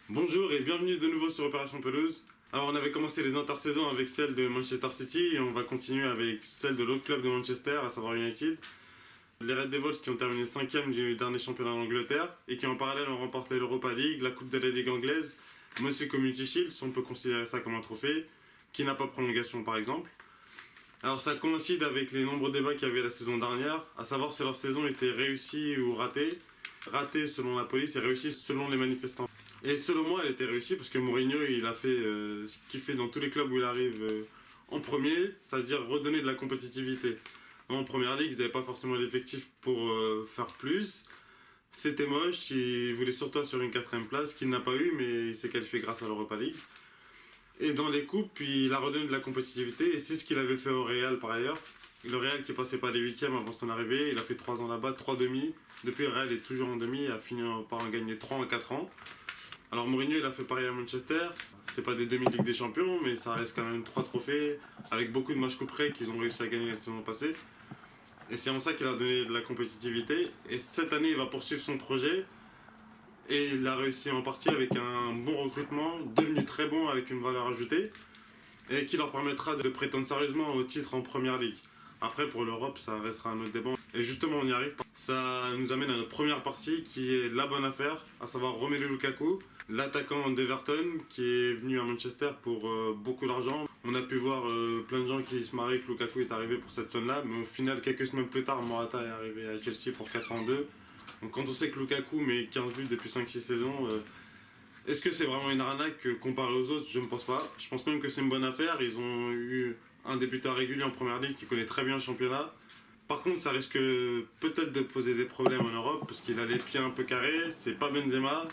Bonjour et bienvenue de nouveau sur Opération Pelouse. Alors on avait commencé les intersaisons avec celle de Manchester City et on va continuer avec celle de l'autre club de Manchester, à savoir United. Les Red Devils qui ont terminé 5e du dernier championnat d'Angleterre et qui en parallèle ont remporté l'Europa League, la Coupe de la Ligue anglaise, mais aussi Community Shield, si on peut considérer ça comme un trophée, qui n'a pas de prolongation par exemple. Alors ça coïncide avec les nombreux débats qu'il y avait la saison dernière, à savoir si leur saison était réussie ou ratée. Ratée selon la police et réussie selon les manifestants. Et selon moi, elle était réussie parce que Mourinho, il a fait ce qu'il fait dans tous les clubs où il arrive en premier, c'est-à-dire redonner de la compétitivité. En première ligue, ils n'avaient pas forcément l'effectif pour faire plus. C'était moche, il voulait surtout sur une 4e place qu'il n'a pas eu, mais il s'est qualifié grâce à l'Europa League. Et dans les coupes, il a redonné de la compétitivité et c'est ce qu'il avait fait au Real par ailleurs. Le Real qui passait pas les 8e avant son arrivée, il a fait 3 ans là-bas, 3 demi. Depuis, le Real est toujours en demi et a fini par en gagner 3 en 4 ans. Alors Mourinho, il a fait pareil à Manchester. C'est pas des demi-Ligue des Champions, mais ça reste quand même 3 trophées, avec beaucoup de matchs couperés qu'ils ont réussi à gagner la saison passée. Et c'est en ça qu'il a donné de la compétitivité. Et cette année, il va poursuivre son projet. Et il a réussi en partie avec un bon recrutement, devenu très bon avec une valeur ajoutée, et qui leur permettra de prétendre sérieusement au titre en Première Ligue. Après, pour l'Europe, ça restera un autre débat. Et justement, on y arrive. Ça nous amène à notre première partie, qui est la bonne affaire, à savoir Romelu Lukaku, l'attaquant d'Everton, qui est venu à Manchester pour beaucoup d'argent. On a pu voir plein de gens qui se marraient que Lukaku est arrivé pour cette somme-là, mais au final, quelques semaines plus tard, Morata est arrivé à Chelsea pour 4 ans 2. Donc quand on sait que Lukaku met 15 buts depuis 5-6 saisons, est-ce que c'est vraiment une arnaque comparé aux autres? Je ne pense pas. Je pense même que c'est une bonne affaire. Ils ont eu un débutant régulier en première ligue qui connaît très bien le championnat. Par contre, ça risque peut-être de poser des problèmes en Europe parce qu'il a les pieds un peu carrés. C'est pas Benzema.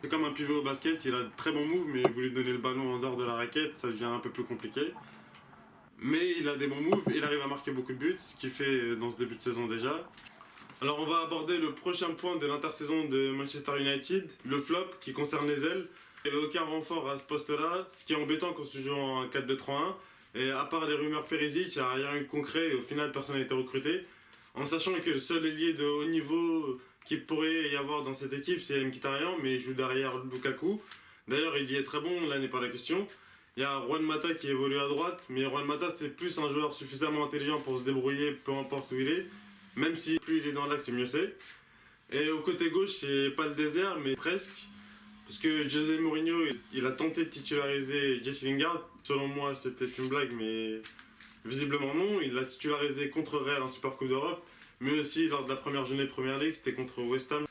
C'est comme un pivot au basket. Il a de très bons moves, mais vous lui donnez le ballon en dehors de la raquette, ça devient un peu plus compliqué. Mais il a des bons moves et il arrive à marquer beaucoup de buts, ce qu'il fait dans ce début de saison déjà. Alors on va aborder le prochain point de l'intersaison de Manchester United, le flop qui concerne les ailes. Il n'y avait aucun renfort à ce poste-là, ce qui est embêtant quand tu joues en 4-2-3-1. Et à part les rumeurs Perisic, il n'y a rien eu de concret et au final personne n'a été recruté. En sachant que le seul ailier de haut niveau qu'il pourrait y avoir dans cette équipe, c'est Mkhitaryan, mais il joue derrière Lukaku. D'ailleurs il y est très bon, là n'est pas la question. Il y a Juan Mata qui évolue à droite, mais Juan Mata c'est plus un joueur suffisamment intelligent pour se débrouiller peu importe où il est. Même si plus il est dans l'axe, mieux c'est. Et au côté gauche, c'est pas le désert, mais presque. Parce que José Mourinho, il a tenté de titulariser Jesse Lingard. Selon moi, c'était une blague, mais visiblement non. Il l'a titularisé contre Real en Super Coupe d'Europe, mais aussi lors de la première journée de Première Ligue, c'était contre West Ham.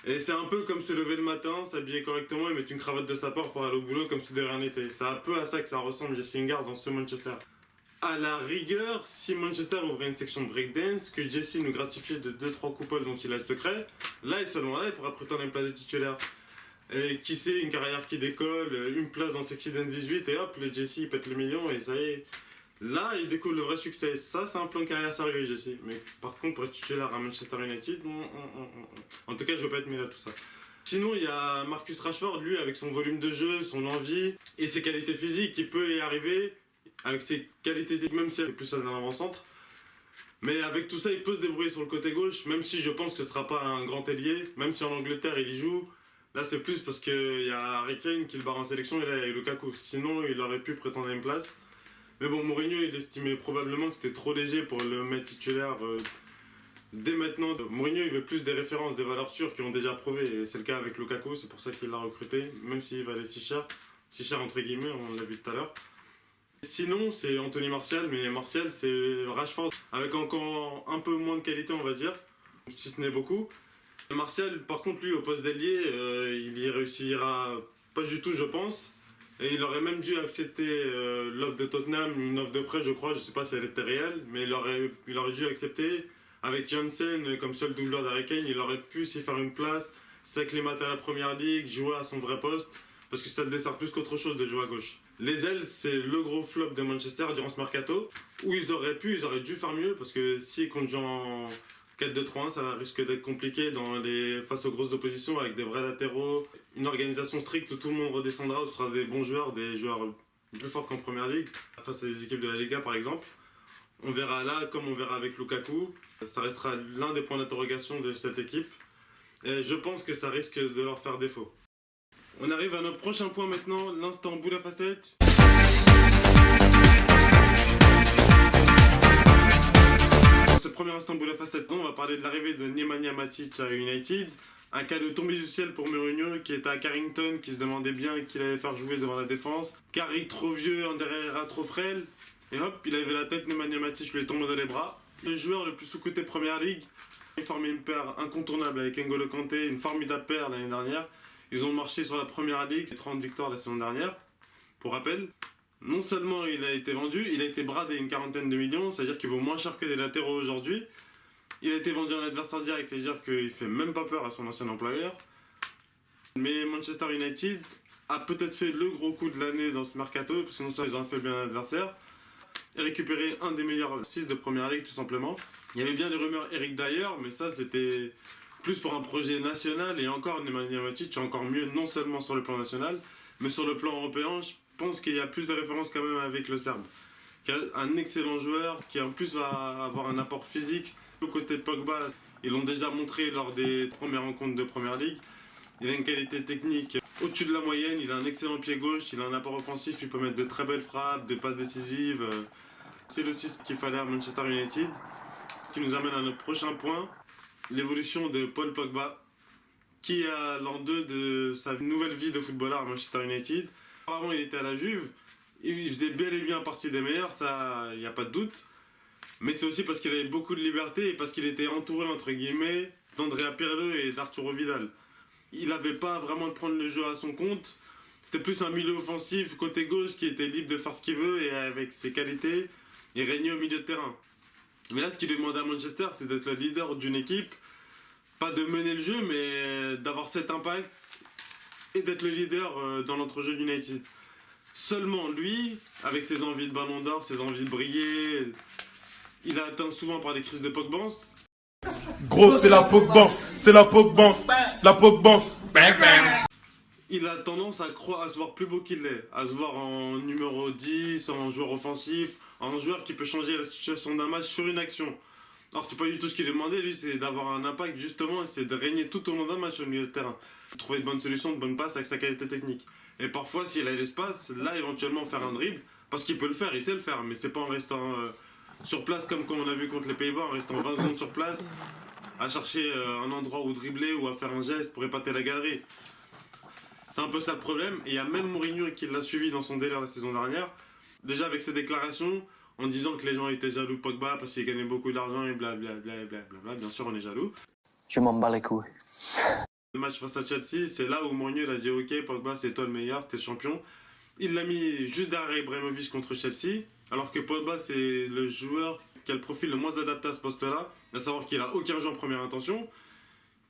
Et c'est un peu comme se lever le matin, s'habiller correctement et mettre une cravate de sapeur pour aller au boulot comme si de rien n'était. C'est un peu à ça que ça ressemble Jesse Lingard dans ce Manchester. À la rigueur, si Manchester ouvrait une section de breakdance, que Jesse nous gratifiait de 2-3 coupoles dont il a le secret, là et seulement là, il pourra prétendre une place de titulaire. Et qui sait, une carrière qui décolle, une place dans Sexy Dance 18 et hop, le Jesse il pète le million et ça y est. Là, il découle le vrai succès. Ça, c'est un plan de carrière sérieux, Jesse. Mais par contre, pour être titulaire à Manchester United, en tout cas, je veux pas être mêlé à tout ça. Sinon, il y a Marcus Rashford, lui, avec son volume de jeu, son envie et ses qualités physiques, qui peut y arriver. Avec ses qualités, même si elle est plus dans l'avant-centre. Mais avec tout ça, il peut se débrouiller sur le côté gauche, même si je pense que ce ne sera pas un grand ailier, même si en Angleterre il y joue. Là, c'est plus parce qu'il y a Harry Kane qui le barre en sélection et là, il y a Lukaku. Sinon, il aurait pu prétendre à une place. Mais bon, Mourinho, il estimait probablement que c'était trop léger pour le mettre titulaire dès maintenant. Mourinho, il veut plus des références, des valeurs sûres qui ont déjà prouvé. Et c'est le cas avec Lukaku, c'est pour ça qu'il l'a recruté, même s'il valait si cher. Si cher entre guillemets, on l'a vu tout à l'heure. Sinon, c'est Anthony Martial, mais Martial, c'est Rashford, avec encore un peu moins de qualité, on va dire, si ce n'est beaucoup. Martial, par contre, lui, au poste d'ailier, il y réussira pas du tout, je pense. Et il aurait même dû accepter l'offre de Tottenham, une offre de prêt, je crois, je sais pas si elle était réelle, mais il aurait dû accepter. Avec Janssen comme seul doubleur d'Harry Kane, il aurait pu s'y faire une place, s'acclimater à la première ligue, jouer à son vrai poste, parce que ça le dessert plus qu'autre chose de jouer à gauche. Les ailes, c'est le gros flop de Manchester durant ce mercato, où ils auraient dû faire mieux, parce que si comptent jouer en 4-2-3-1, ça risque d'être compliqué face aux grosses oppositions, avec des vrais latéraux, une organisation stricte où tout le monde redescendra, où ce sera des bons joueurs, des joueurs plus forts qu'en première ligue, face à des équipes de la Liga par exemple. On verra là, comme on verra avec Lukaku, ça restera l'un des points d'interrogation de cette équipe, et je pense que ça risque de leur faire défaut. On arrive à notre prochain point maintenant, l'instant boule à facettes. Dans ce premier instant boule à facettes, on va parler de l'arrivée de Nemanja Matic à United. Un cas de tombé du ciel pour Mourinho qui était à Carrington, qui se demandait bien qui allait faire jouer devant la défense. Carrick trop vieux, Ander Herrera trop frêle. Et hop, il avait la tête, Nemanja Matic lui est tombé dans les bras. Le joueur le plus sous-coté Première Ligue. Il formait une paire incontournable avec N'Golo Kanté, une formidable paire l'année dernière. Ils ont marché sur la Première Ligue, 30 victoires la saison dernière. Pour rappel, non seulement il a été vendu, il a été bradé une quarantaine de millions, c'est-à-dire qu'il vaut moins cher que des latéraux aujourd'hui. Il a été vendu à un adversaire direct, c'est-à-dire qu'il fait même pas peur à son ancien employeur. Mais Manchester United a peut-être fait le gros coup de l'année dans ce mercato, parce que non seulement ils ont affaibli un adversaire, et récupéré un des meilleurs 6 de Première Ligue tout simplement. Il y avait bien des rumeurs Eric Dyer, mais ça c'était plus pour un projet national, et encore Nemanja Matic est encore mieux non seulement sur le plan national, mais sur le plan européen, je pense qu'il y a plus de références quand même avec le Serbe. Qui est un excellent joueur, qui en plus va avoir un apport physique. Au côté de Pogba, ils l'ont déjà montré lors des premières rencontres de Première Ligue. Il a une qualité technique au-dessus de la moyenne, il a un excellent pied gauche, il a un apport offensif, il peut mettre de très belles frappes, des passes décisives. C'est le 6 qu'il fallait à Manchester United. Ce qui nous amène à notre prochain point, l'évolution de Paul Pogba, qui a l'an 2 de sa nouvelle vie de footballeur à Manchester United. Avant, il était à la Juve, il faisait bel et bien partie des meilleurs, ça, il n'y a pas de doute. Mais c'est aussi parce qu'il avait beaucoup de liberté et parce qu'il était entouré, entre guillemets, d'Andrea Pirlo et d'Arturo Vidal. Il n'avait pas vraiment de prendre le jeu à son compte. C'était plus un milieu offensif, côté gauche, qui était libre de faire ce qu'il veut et avec ses qualités, il régnait au milieu de terrain. Mais là, ce qu'il demandait à Manchester, c'est d'être le leader d'une équipe. Pas de mener le jeu, mais d'avoir cet impact et d'être le leader dans l'entrejeu d'United. Seulement lui, avec ses envies de ballon d'or, ses envies de briller, il a atteint souvent par des crises de Pogbance. Gros, c'est la Pogbance, c'est la Pogbance, la Pogbance. Il a tendance à se voir plus beau qu'il l'est, à se voir en numéro 10, en joueur offensif, en joueur qui peut changer la situation d'un match sur une action. Alors c'est pas du tout ce qu'il demandait, lui, c'est d'avoir un impact justement, et c'est de régner tout au long d'un match au milieu de terrain. Trouver de bonnes solutions, de bonnes passes avec sa qualité technique. Et parfois, s'il a l'espace, là, éventuellement faire un dribble, parce qu'il peut le faire, il sait le faire, mais c'est pas en restant sur place comme on a vu contre les Pays-Bas, en restant 20 secondes sur place, à chercher un endroit où dribbler ou à faire un geste pour épater la galerie. C'est un peu ça le problème, et il y a même Mourinho qui l'a suivi dans son délire la saison dernière, déjà avec ses déclarations, en disant que les gens étaient jaloux de Pogba parce qu'il gagnait beaucoup d'argent et blablabla, bien sûr on est jaloux. Je m'en bats les couilles. Le match face à Chelsea, c'est là où Mourinho il a dit ok Pogba c'est toi le meilleur, t'es champion. Il l'a mis juste derrière Ibrahimovic contre Chelsea, alors que Pogba c'est le joueur qui a le profil le moins adapté à ce poste-là, à savoir qu'il a aucun jeu en première intention,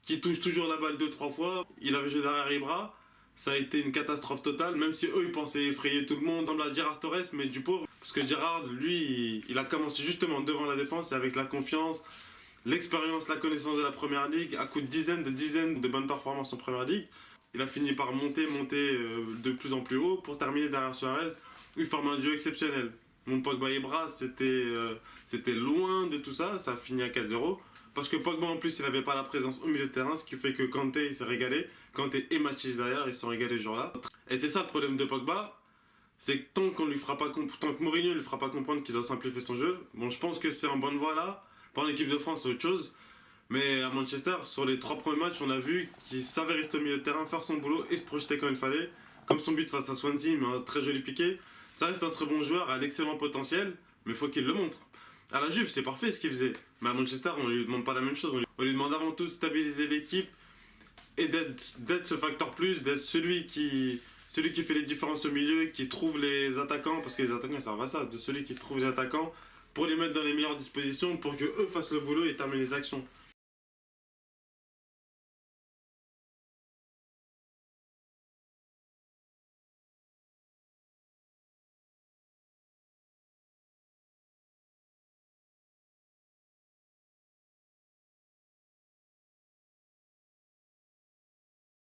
qui touche toujours la balle 2-3 fois, il avait joué derrière Ibra. Ça a été une catastrophe totale, même si eux ils pensaient effrayer tout le monde, comme la Gerrard Torres, mais du pauvre. Parce que Gerrard, lui, il a commencé justement devant la défense et avec la confiance, l'expérience, la connaissance de la Première Ligue, à coup de dizaines de bonnes performances en Première Ligue. Il a fini par monter de plus en plus haut pour terminer derrière Suarez. Il forme un duo exceptionnel. Mon Pogba Ibra, c'était loin de tout ça, ça a fini à 4-0. Parce que Pogba en plus il n'avait pas la présence au milieu de terrain, ce qui fait que Kanté il s'est régalé. Kanté et Matic derrière, ils se sont régalés ce jour-là. Et c'est ça le problème de Pogba, c'est que tant que Mourinho ne lui fera pas comprendre qu'il doit simplifier son jeu, bon je pense que c'est en bonne voie là. Pour l'équipe de France c'est autre chose. Mais à Manchester, sur les 3 premiers matchs, on a vu qu'il savait rester au milieu de terrain, faire son boulot et se projeter quand il fallait. Comme son but face à Swansea, mais un très joli piqué. Ça reste un très bon joueur, à l'excellent potentiel, mais il faut qu'il le montre. À la Juve, c'est parfait ce qu'il faisait. Mais à Manchester, on ne lui demande pas la même chose. On lui demande avant tout de stabiliser l'équipe et d'être ce facteur plus, d'être celui qui fait les différences au milieu, qui trouve les attaquants, parce que les attaquants ils servent à ça, de celui qui trouve les attaquants pour les mettre dans les meilleures dispositions, pour qu'eux fassent le boulot et terminent les actions.